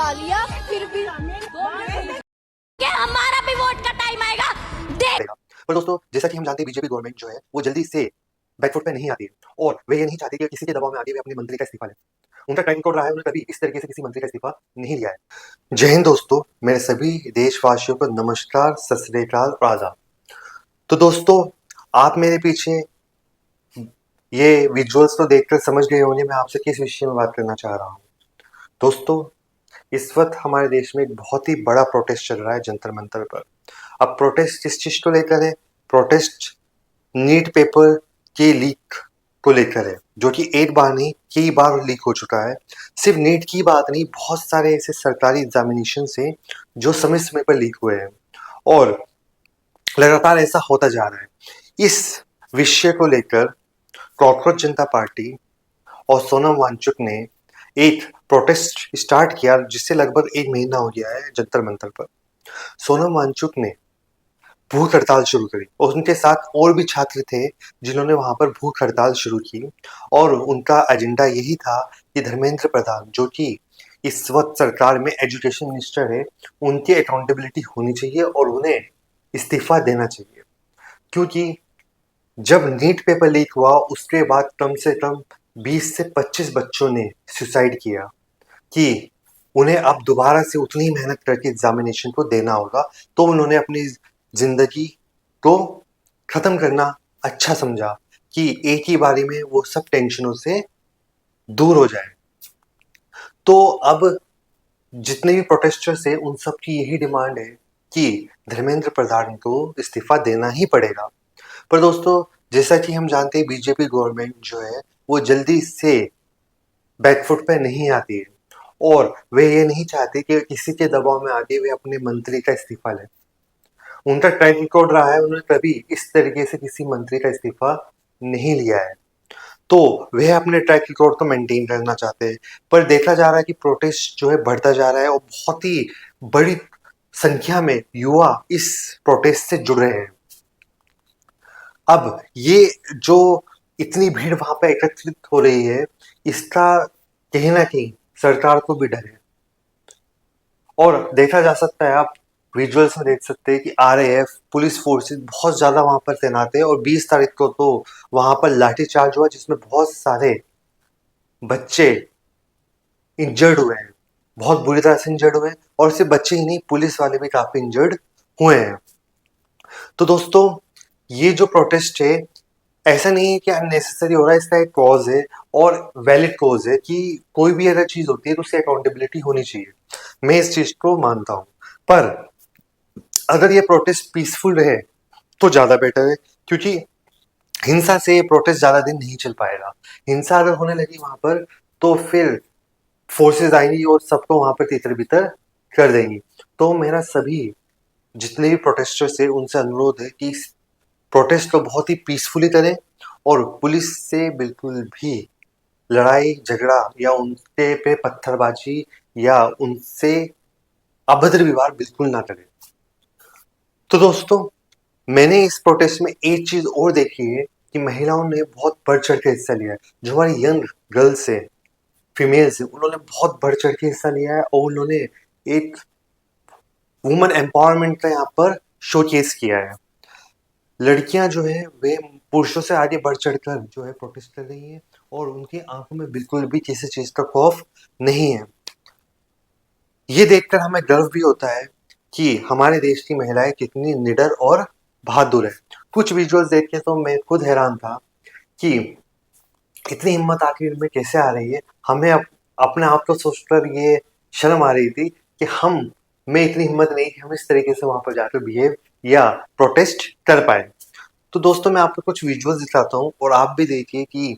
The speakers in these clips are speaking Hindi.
करवा लिया फिर भी कि हमारा भी वोट का टाइम आएगा देख। पर दोस्तों, जैसा कि हम जानते हैं बीजेपी गवर्नमेंट जो है वो जल्दी से बैकफुट पे नहीं आती है और वे ये नहीं चाहती कि किसी के दबाव में आके वे अपने मंत्री का इस्तीफा लें। उनका टाइम रिकॉर्ड रहा है, उन्होंने कभी इस तरीके से किसी मंत्री का इस्तीफा नहीं लिया है। जय हिंद दोस्तों, मेरे सभी देशवासियों को नमस्कार, सत श्री अकाल, आदाब। तो दोस्तों, आप मेरे पीछे ये विजुअल्स तो देखकर समझ गए होंगे मैं आपसे किस विषय में बात करना चाह रहा हूँ। दोस्तों, इस वक्त हमारे देश में एक बहुत ही बड़ा प्रोटेस्ट चल रहा है जंतर मंतर पर। अब प्रोटेस्ट किस चीज को लेकर है? प्रोटेस्ट नीट पेपर के लीक को लेकर है, जो कि एक बार नहीं कई बार लीक हो चुका है। सिर्फ नीट की बात नहीं, बहुत सारे ऐसे सरकारी एग्जामिनेशन से जो समय समय पर लीक हुए हैं और लगातार ऐसा होता जा रहा है। इस विषय को लेकर कॉकरोच जनता पार्टी और सोनम वांगचुक ने एक प्रोटेस्ट स्टार्ट किया, जिससे लगभग एक महीना हो गया है जंतर मंतर पर। सोनम वांगचुक ने भूख हड़ताल शुरू करी और उनके साथ और भी छात्र थे जिन्होंने वहां पर भूख हड़ताल शुरू की और उनका एजेंडा यही था कि धर्मेंद्र प्रधान, जो कि इस वक्त सरकार में एजुकेशन मिनिस्टर है, उनकी अकाउंटेबिलिटी होनी चाहिए और उन्हें इस्तीफा देना चाहिए। क्योंकि जब नीट पेपर लीक हुआ उसके बाद कम से कम 20 से 25 बच्चों ने सुसाइड किया कि उन्हें अब दोबारा से उतनी मेहनत करके एग्जामिनेशन को देना होगा, तो उन्होंने अपनी जिंदगी को खत्म करना अच्छा समझा कि एक ही बारी में वो सब टेंशनों से दूर हो जाए। तो अब जितने भी प्रोटेस्टर्स है उन सब की यही डिमांड है कि धर्मेंद्र प्रधान को इस्तीफा देना ही पड़ेगा। पर दोस्तों, जैसा कि हम जानते हैं बीजेपी गवर्नमेंट जो है वो जल्दी से बैकफुट पे नहीं आती है और वे ये नहीं चाहते कि किसी के दबाव में आके वे अपने मंत्री का इस्तीफा लें। उनका ट्रैक रिकॉर्ड रहा है, उन्होंने कभी इस तरीके से किसी मंत्री का इस्तीफा नहीं लिया है, तो वह अपने ट्रैक रिकॉर्ड को मेंटेन करना चाहते हैं। पर देखा जा रहा है कि प्रोटेस्ट जो है बढ़ता जा रहा है और बहुत ही बड़ी संख्या में युवा इस प्रोटेस्ट से जुड़ रहे हैं। अब ये जो इतनी भीड़ वहां पर एकत्रित हो रही है, इसका कहीं ना कहीं सरकार को भी डर है और देखा जा सकता है, आप विजुअल्स में देख सकते हैं कि आरएएफ पुलिस फोर्सेस बहुत ज्यादा वहां पर तैनात है और 20 तारीख को तो वहां पर लाठीचार्ज हुआ जिसमें बहुत सारे बच्चे इंजर्ड हुए हैं, बहुत बुरी तरह से इंजर्ड हुए हैं और सिर्फ बच्चे ही नहीं, पुलिस वाले भी काफी इंजर्ड हुए हैं। तो दोस्तों, ये जो प्रोटेस्ट है ऐसा नहीं है कि अननेसेसरी हो रहा है, इसका एक कॉज है और वैलिड कॉज है कि कोई भी अगर चीज होती है तो उसकी अकाउंटेबिलिटी होनी चाहिए। मैं इस चीज को मानता हूं, पर अगर ये प्रोटेस्ट पीसफुल रहे तो ज्यादा बेटर है, क्योंकि हिंसा से ये प्रोटेस्ट ज्यादा दिन नहीं चल पाएगा। हिंसा अगर होने लगी वहां पर तो फिर फोर्सेस आएंगी और सबको वहां पर तितर बितर कर देंगी। तो मेरा सभी जितने भी प्रोटेस्टर्स है उनसे अनुरोध है कि प्रोटेस्ट को बहुत ही पीसफुली करें और पुलिस से बिल्कुल भी लड़ाई झगड़ा या उनके पे पत्थरबाजी या उनसे अभद्र व्यवहार बिल्कुल ना करें। तो दोस्तों, मैंने इस प्रोटेस्ट में एक चीज और देखी है कि महिलाओं ने बहुत बढ़ चढ़ के हिस्सा लिया है। जो हमारी यंग गर्ल्स है, फीमेल्स है, उन्होंने बहुत बढ़ चढ़ के हिस्सा लिया है और उन्होंने एक वुमेन एम्पावरमेंट का यहाँ पर शोकेस किया है। लड़कियां जो है वे पुरुषों से आगे बढ़ चढ़कर जो है प्रोटेस्ट कर रही हैं और उनकी आंखों में बिल्कुल भी किसी चीज का खौफ नहीं है। ये देखकर हमें गर्व भी होता है कि हमारे देश की महिलाएं कितनी निडर और बहादुर है। कुछ विजुअल्स देख के तो मैं खुद हैरान था कि इतनी हिम्मत आखिर में कैसे आ रही है। हमें अपने आप को सोचकर ये शर्म आ रही थी कि हम में इतनी हिम्मत नहीं कि हम इस तरीके से वहां पर जाकर बिहेव या प्रोटेस्ट कर पाए। तो दोस्तों, मैं आपको कुछ विजुअल्स दिखाता हूँ और आप भी देखिए कि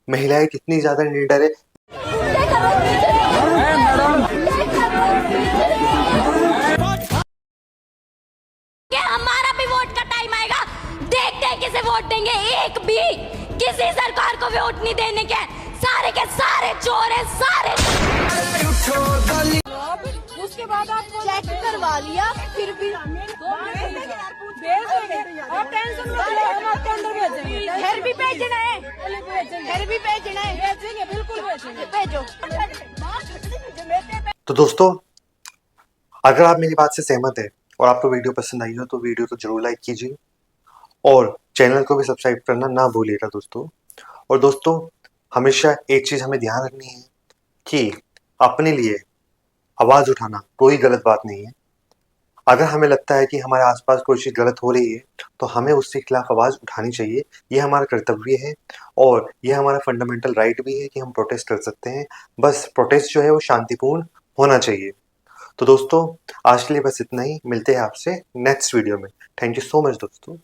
महिलाएं कितनी ज्यादा निडर है। कि हमारा भी वोट का टाइम आएगा, देखते हैं किसे वोट देंगे। एक भी किसी सरकार को वोट नहीं देने के सारे चोर हैं, सारे। उसके बाद आप चेक करवा लिया फिर भी आप टेंशन मत लो, हम आपके अंदर भेजेंगे। घर भी भेजना है, घर भी भेजना है, भेजेंगे, बिल्कुल भेजेंगे, भेजो। तो दोस्तों, अगर आप मेरी बात से सहमत है और आपको वीडियो पसंद आई हो तो वीडियो को जरूर लाइक कीजिए और चैनल को भी सब्सक्राइब करना ना भूलिएगा दोस्तों। और दोस्तों, हमेशा एक चीज हमें ध्यान रखनी है कि अपने लिए आवाज उठाना कोई गलत बात नहीं है। अगर हमें लगता है कि हमारे आसपास कोई चीज गलत हो रही है तो हमें उसके खिलाफ आवाज उठानी चाहिए। ये हमारा कर्तव्य है और ये हमारा फंडामेंटल राइट भी है कि हम प्रोटेस्ट कर सकते हैं। बस प्रोटेस्ट जो है वो शांतिपूर्ण होना चाहिए। तो दोस्तों, आज के लिए बस इतना ही। मिलते हैं आपसे नेक्स्ट वीडियो में। थैंक यू सो मच दोस्तों।